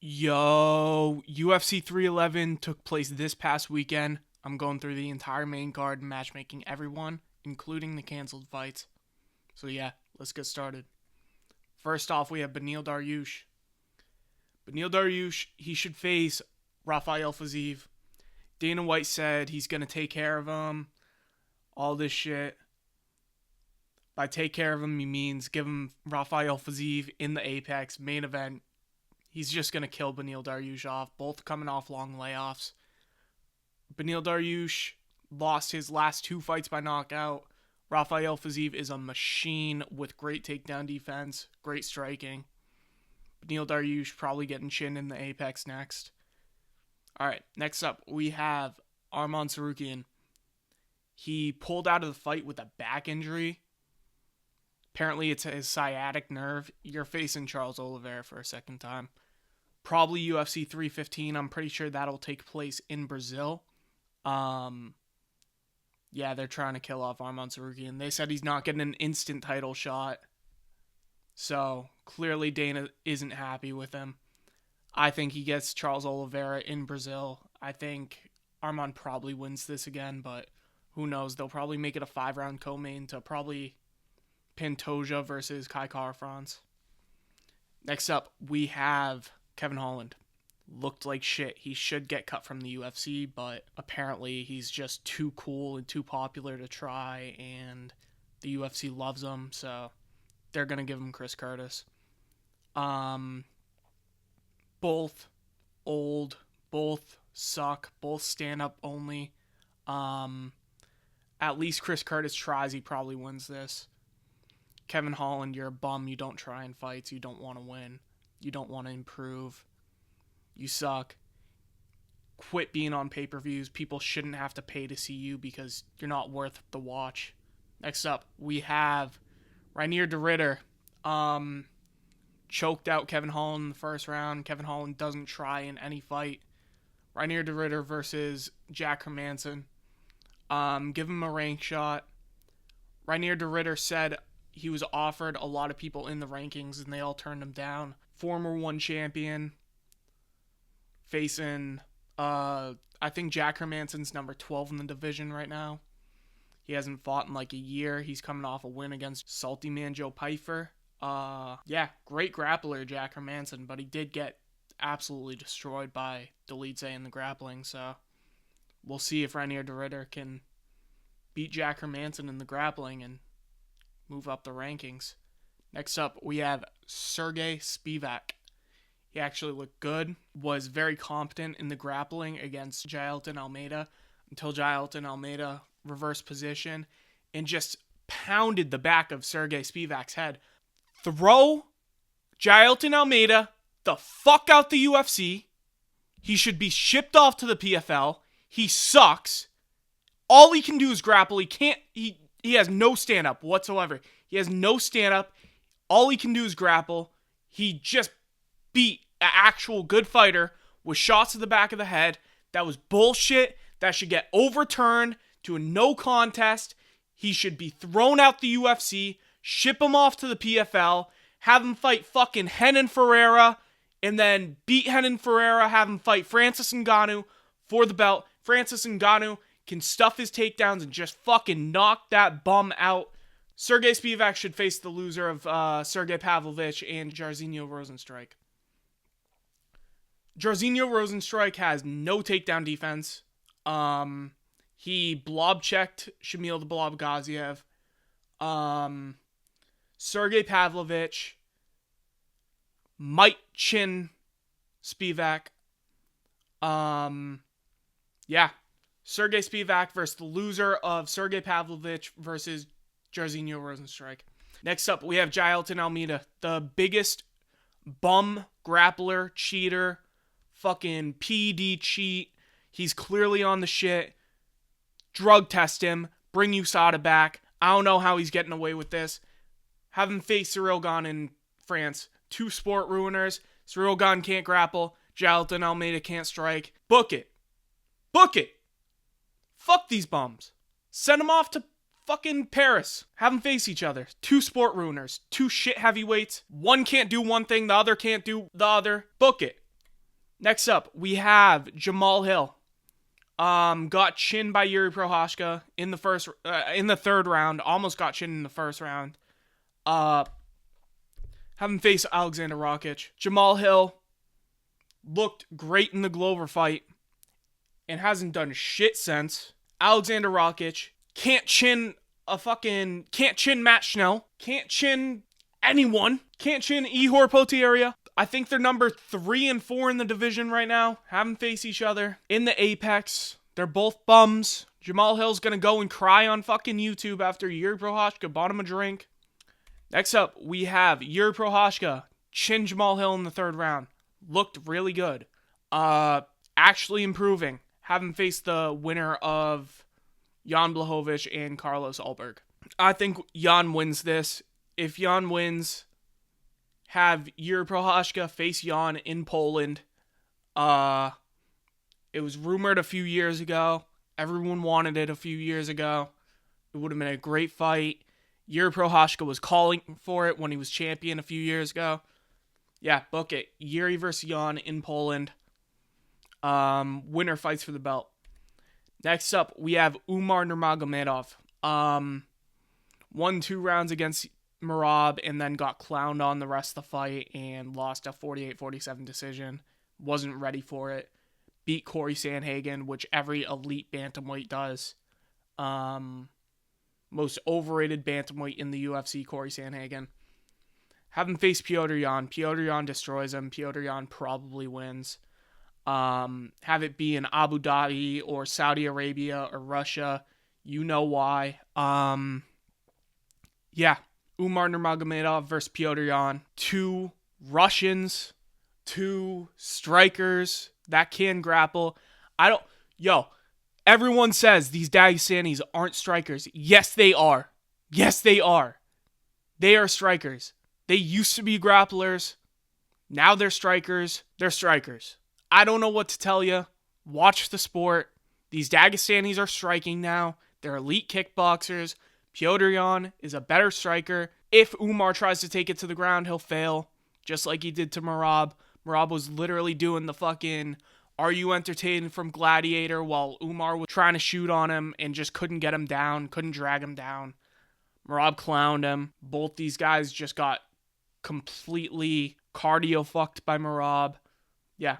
Yo, UFC 311 took place this past weekend. I'm going through the entire main card and matchmaking everyone, including the canceled fights. So yeah, let's get started. First off, we have Beneil Dariush. Beneil Dariush, he should face Rafael Fiziev. Dana White said he's going to take care of him. All this shit. By take care of him, he means give him Rafael Fiziev in the Apex main event. He's just going to kill Beneil Dariush off, both coming off long layoffs. Beneil Dariush lost his last two fights by knockout. Rafael Fiziev is a machine with great takedown defense, great striking. Beneil Dariush probably getting chinned in the Apex next. Alright, next up we have Arman Tsarukyan. He pulled out of the fight with a back injury. Apparently it's his sciatic nerve. You're facing Charles Oliveira for a second time. Probably UFC 315. I'm pretty sure that'll take place in Brazil. Yeah, they're trying to kill off Arman Tsarukyan. They said he's not getting an instant title shot. So, clearly Dana isn't happy with him. I think he gets Charles Oliveira in Brazil. I think Arman probably wins this again, but who knows? They'll probably make it a 5-round co-main to probably Pantoja versus Kai Kara-France. Next up, we have Kevin Holland. Looked like shit. He should get cut from the UFC, but apparently he's just too cool and too popular to try, and the UFC loves him, so they're going to give him Chris Curtis. Both old, both suck, both stand-up only. At least Chris Curtis tries, he probably wins this. Kevin Holland, you're a bum. You don't try in fights. You don't want to win. You don't want to improve. You suck. Quit being on pay-per-views. People shouldn't have to pay to see you because you're not worth the watch. Next up, we have Reinier de Ridder. Choked out Kevin Holland in the first round. Kevin Holland doesn't try in any fight. Reinier de Ridder versus Jack Hermanson. Give him a rank shot. Reinier de Ridder said he was offered a lot of people in the rankings and they all turned him down. Former one champion. Facing, I think Jack Hermanson's number 12 in the division right now. He hasn't fought in like a year. He's coming off a win against Salty Man Joe Pyfer. Yeah, great grappler, Jack Hermanson, but he did get absolutely destroyed by Delice in the grappling, so we'll see if Reinier de Ridder can beat Jack Hermanson in the grappling and move up the rankings. Next up, we have Sergei Spivac. He actually looked good, was very competent in the grappling against Jailton Almeida until Jailton Almeida reversed position and just pounded the back of Sergei Spivac's head. Throw Jailton Almeida the fuck out the UFC. He should be shipped off to the PFL. He sucks. All he can do is grapple. He has no stand-up whatsoever. He has no stand-up. All he can do is grapple. He just beat an actual good fighter with shots to the back of the head. That was bullshit. That should get overturned to a no contest. He should be thrown out the UFC, ship him off to the PFL, have him fight fucking Renan Ferreira, and then beat Renan Ferreira, have him fight Francis Ngannou for the belt. Francis Ngannou can stuff his takedowns and just fucking knock that bum out. Sergei Spivac should face the loser of Sergey Pavlovich and Jairzinho Rozenstruik. Jairzinho Rozenstruik has no takedown defense. He blob-checked Shamil the Blob Gaziev. Sergey Pavlovich might chin Spivac. Yeah. Sergei Spivac versus the loser of Sergey Pavlovich versus Jairzinho Rozenstruik. Next up, we have Jailton Almeida, the biggest bum grappler, cheater, fucking PD cheat. He's clearly on the shit. Drug test him. Bring USADA back. I don't know how he's getting away with this. Have him face Cyril Gane in France. Two sport ruiners. Cyril Gane can't grapple. Jailton Almeida can't strike. Book it. Book it. Fuck these bums. Send them off to fucking Paris. Have them face each other. Two sport ruiners. Two shit heavyweights. One can't do one thing, the other can't do the other. Book it. Next up, we have Jamahal Hill. Got chinned by Jiří Prochazka in the third round. Almost got chinned in the first round. Having faced Alexander Rakic. Jamahal Hill looked great in the Glover fight and hasn't done shit since. Alexander Rakic can't chin Matt Schnell, can't chin anyone, can't chin Ihor Potieria. I think they're number 3 and 4 in the division right now. Haven't faced each other in the Apex. They're both bums. Jamahal Hill's gonna go and cry on fucking YouTube after Jiří Prochazka bought him a drink. Next up, we have Jiří Prochazka chin Jamahal Hill in the third round. Looked really good. Actually improving. Haven't faced the winner of Jan Blachowicz and Carlos Ulberg. I think Jan wins this. If Jan wins, have Jiří Prochazka face Jan in Poland. It was rumored a few years ago. Everyone wanted it a few years ago. It would have been a great fight. Jiří Prochazka was calling for it when he was champion a few years ago. Yeah, book it. Jiří versus Jan in Poland. Winner fights for the belt. Next up, we have Umar Nurmagomedov. Won 2 rounds against Merab and then got clowned on the rest of the fight and lost a 48-47 decision. Wasn't ready for it. Beat Corey Sandhagen, which every elite bantamweight does. Most overrated bantamweight in the UFC, Corey Sandhagen. Haven't faced Petr Yan. Petr Yan destroys him. Petr Yan probably wins. Have it be in Abu Dhabi or Saudi Arabia or Russia. You know why. Yeah. Umar Nurmagomedov versus Petr Yan. 2 Russians. 2 strikers that can grapple. Everyone says these Dagestanis aren't strikers. Yes, they are. Yes, they are. They are strikers. They used to be grapplers. Now they're strikers. They're strikers. I don't know what to tell you. Watch the sport. These Dagestanis are striking now. They're elite kickboxers. Petr Yan is a better striker. If Umar tries to take it to the ground, he'll fail. Just like he did to Merab. Merab was literally doing the fucking "Are you entertained" from Gladiator while Umar was trying to shoot on him and just couldn't get him down, couldn't drag him down. Merab clowned him. Both these guys just got completely cardio fucked by Merab. Yeah.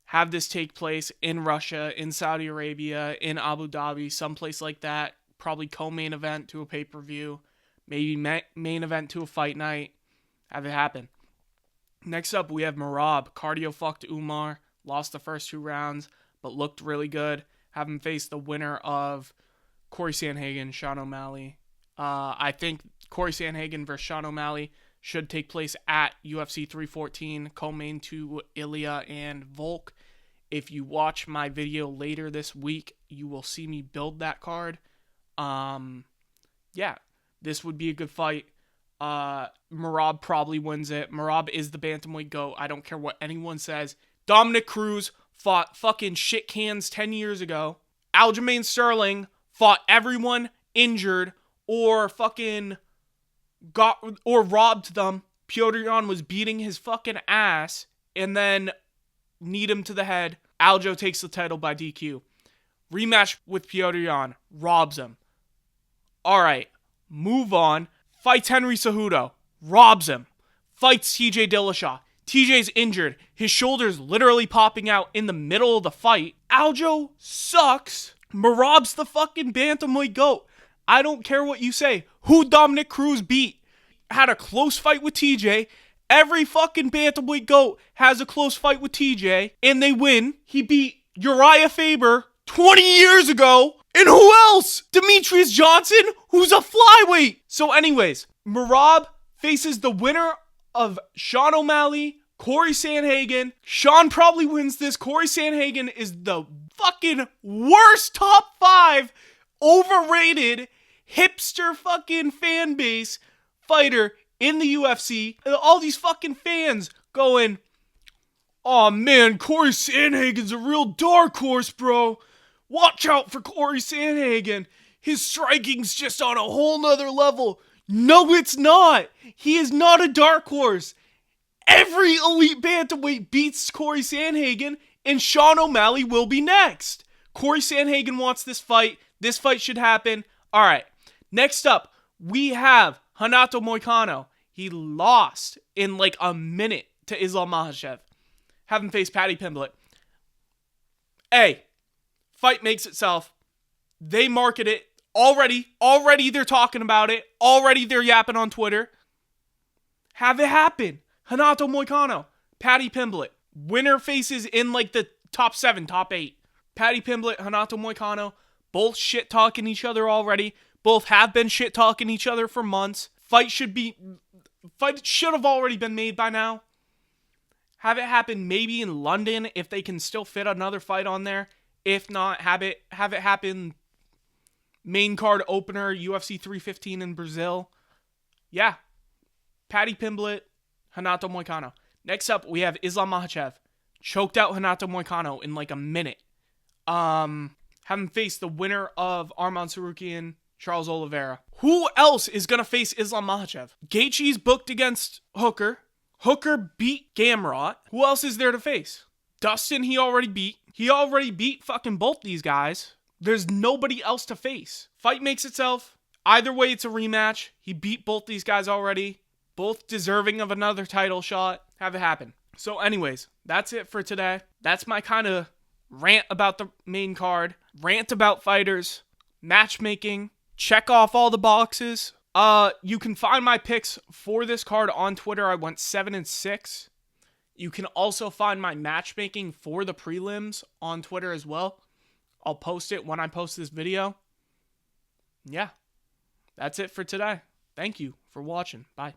Have this take place in Russia, in Saudi Arabia, in Abu Dhabi, someplace like that. Probably co-main event to a pay-per-view. Maybe main event to a fight night. Have it happen. Next up, we have Merab. Cardio fucked Umar. Lost the first 2 rounds, but looked really good. Haven't faced the winner of Corey Sandhagen, Sean O'Malley. I think Corey Sandhagen versus Sean O'Malley should take place at UFC 314, co-main to Ilya and Volk. If you watch my video later this week, you will see me build that card. Yeah, this would be a good fight. Merab probably wins it. Merab is the bantamweight GOAT. I don't care what anyone says. Dominic Cruz fought fucking shit cans 10 years ago. Aljamain Sterling fought everyone injured or fucking robbed them. Petr Yan was beating his fucking ass and then kneed him to the head. Aljo takes the title by DQ. Rematch with Petr Yan. Robs him. Alright. Move on. Fights Henry Cejudo. Robs him. Fights TJ Dillashaw. TJ's injured. His shoulder's literally popping out in the middle of the fight. Aljo sucks. Merab's the fucking bantamweight GOAT. I don't care what you say. Who Dominic Cruz beat? Had a close fight with TJ. Every fucking bantamweight GOAT has a close fight with TJ, and they win. He beat Uriah Faber 20 years ago. And who else? Demetrius Johnson, who's a flyweight. So anyways, Merab faces the winner of Sean O'Malley, Corey Sandhagen. Sean probably wins this. Corey Sandhagen is the fucking worst top 5 overrated hipster fucking fan base fighter in the UFC. All these fucking fans going, "Oh man, Corey Sandhagen's a real dark horse, bro. Watch out for Corey Sandhagen. His striking's just on a whole nother level." No, it's not. He is not a dark horse. Every elite bantamweight beats Corey Sandhagen, and Sean O'Malley will be next. Corey Sandhagen wants this fight. This fight should happen. All right. Next up, we have Renato Moicano. He lost in like a minute to Islam Makhachev. Have him face Paddy Pimblett. Hey, fight makes itself. They market it. Already they're talking about it. Already they're yapping on Twitter. Have it happen. Renato Moicano, Paddy Pimblett. Winner faces in like the top 7, top 8. Paddy Pimblett, Renato Moicano, both shit-talking each other already. Both have been shit-talking each other for months. Fight should have already been made by now. Have it happen maybe in London if they can still fit another fight on there. If not, have it happen main card opener, UFC 315 in Brazil. Yeah. Paddy Pimblett, Renato Moicano. Next up, we have Islam Makhachev. Choked out Renato Moicano in like a minute. Have him face the winner of Arman Tsarukyan, Charles Oliveira. Who else is going to face Islam Makhachev? Gaethje's booked against Hooker. Hooker beat Gamrot. Who else is there to face? Dustin, he already beat. He already beat fucking both these guys. There's nobody else to face. Fight makes itself. Either way, it's a rematch. He beat both these guys already. Both deserving of another title shot. Have it happen. So anyways, that's it for today. That's my kind of rant about the main card. Rant about fighters. Matchmaking. Check off all the boxes. You can find my picks for this card on Twitter. I went 7-6. You can also find my matchmaking for the prelims on Twitter as well. I'll post it when I post this video. Yeah, that's it for today. Thank you for watching. Bye.